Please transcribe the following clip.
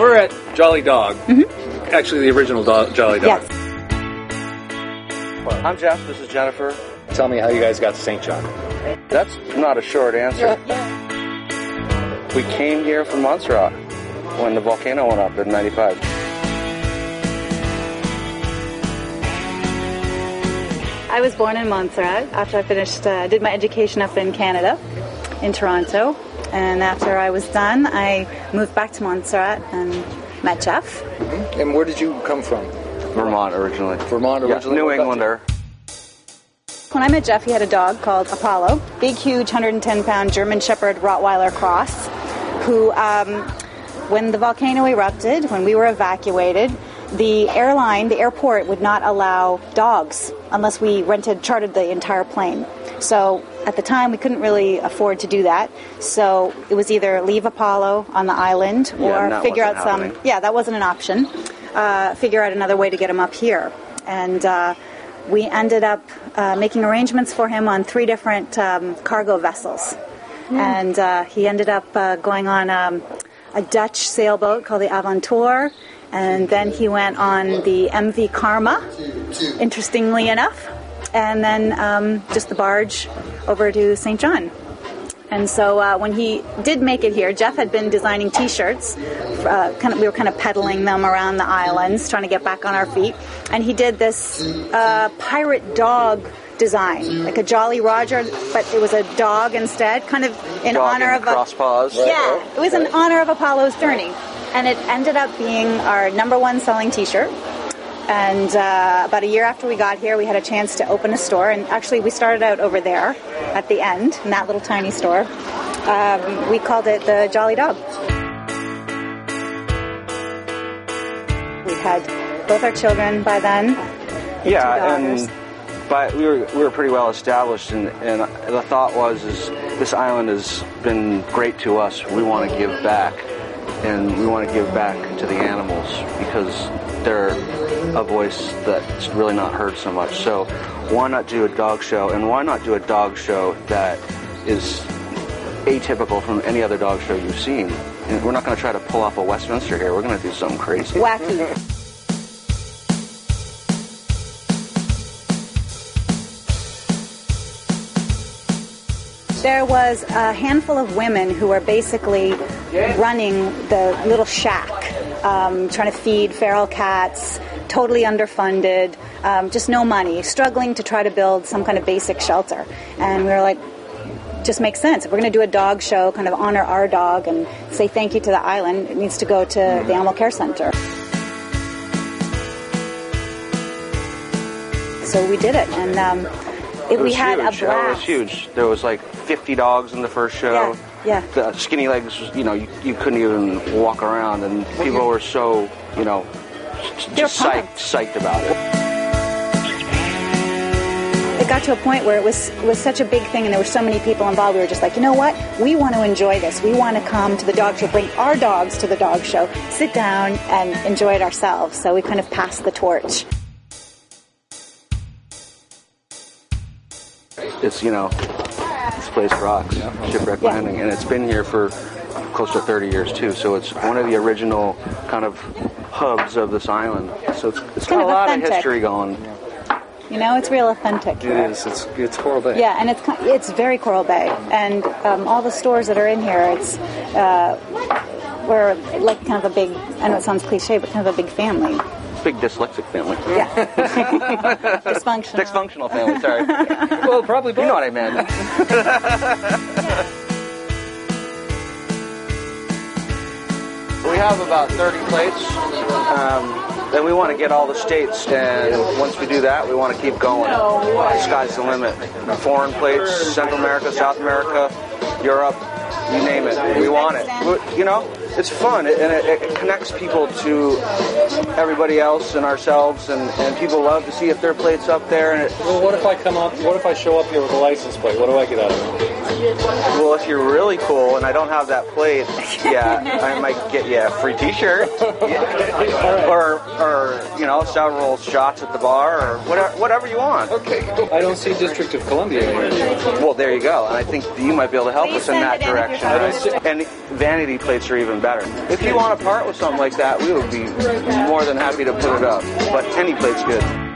we're at Jolly Dog. Actually, the original Jolly Dog. Yes. I'm Jeff. This is Jennifer. Tell me how you guys got to St. John. That's not a short answer. We came here from Montserrat when the volcano went up in '95. I was born in Montserrat after I finished, did my education up in Canada, in Toronto. And after I was done, I moved back to Montserrat and met Jeff. And where did you come from? Vermont originally. Vermont originally? Yeah, New Englander. When I met Jeff, he had a dog called Apollo, big, huge, 110-pound German Shepherd Rottweiler cross, who, when the volcano erupted, when we were evacuated, the airport would not allow dogs unless we chartered the entire plane. So at the time, we couldn't really afford to do that. So it was either leave Apollo on the island or figure out some... Yeah, that wasn't an option. Figure out another way to get him up here. And we ended up making arrangements for him on 3 different cargo vessels. And he ended up going on a Dutch sailboat called the Aventur. And then he went on the MV Karma, interestingly enough. And then just the barge over to St. John. And so when he did make it here, Jeff had been designing T-shirts. We were kind of peddling them around the islands, trying to get back on our feet. And he did this pirate dog design, like a Jolly Roger, but it was a dog instead, kind of in honor of cross paws. Yeah, it was in honor of Apollo's journey. And it ended up being our #1 selling T-shirt. And about a year after we got here, we had a chance to open a store. And actually, we started out over there at the end, in that little tiny store. We called it the Jolly Dog. We had both our children by then. Yeah, but we were pretty well established, and the thought was this island has been great to us. We want to give back, and we want to give back to the animals because they're a voice that's really not heard so much. So why not do a dog show, and why not do a dog show that is atypical from any other dog show you've seen? And we're not going to try to pull off a Westminster here. We're going to do something crazy. Wacky. There was a handful of women who were basically running the little shack, trying to feed feral cats, totally underfunded, just no money, struggling to try to build some kind of basic shelter. And we were like, just makes sense. If we're going to do a dog show, kind of honor our dog and say thank you to the island, it needs to go to the Animal Care Center. So we did it, and we had a blast. It was huge. There was like 50 dogs in the first show. Yeah. The skinny legs, you couldn't even walk around, and people were so, just psyched about it. It got to a point where it was such a big thing, and there were so many people involved. We were just like, you know what? We want to enjoy this. We want to come to the dog show, bring our dogs to the dog show, sit down and enjoy it ourselves. So we kind of passed the torch. It's, this place rocks, Shipwreck Landing, and it's been here for close to 30 years too, so it's one of the original kind of hubs of this island. So it's got a lot of history going. It's real authentic. It is. It's Coral Bay. Yeah, and it's very Coral Bay, and all the stores that are in here, we're like kind of a big, I know it sounds cliche, but kind of a big family. Big dyslexic family. Yeah. Dysfunctional family, sorry. Well, probably both. You know what I meant. We have about 30 plates, and we want to get all the states, and once we do that, we want to keep going. The sky's the limit. Foreign plates, Central America, South America, Europe, you name it. We want it. It's fun, and it connects people to everybody else and ourselves, and people love to see if their plate's up there. Well, what if I show up here with a license plate? What do I get out of it? Well, if you're really cool and I don't have that plate, yeah, I might get you a free T-shirt, or you know, several shots at the bar, or whatever you want. Okay. I don't see District of Columbia here. Well, there you go. And I think you might be able to help us in that direction. Right? And vanity plates are even better. If you want to part with something like that, we would be more than happy to put it up. But any plate's good.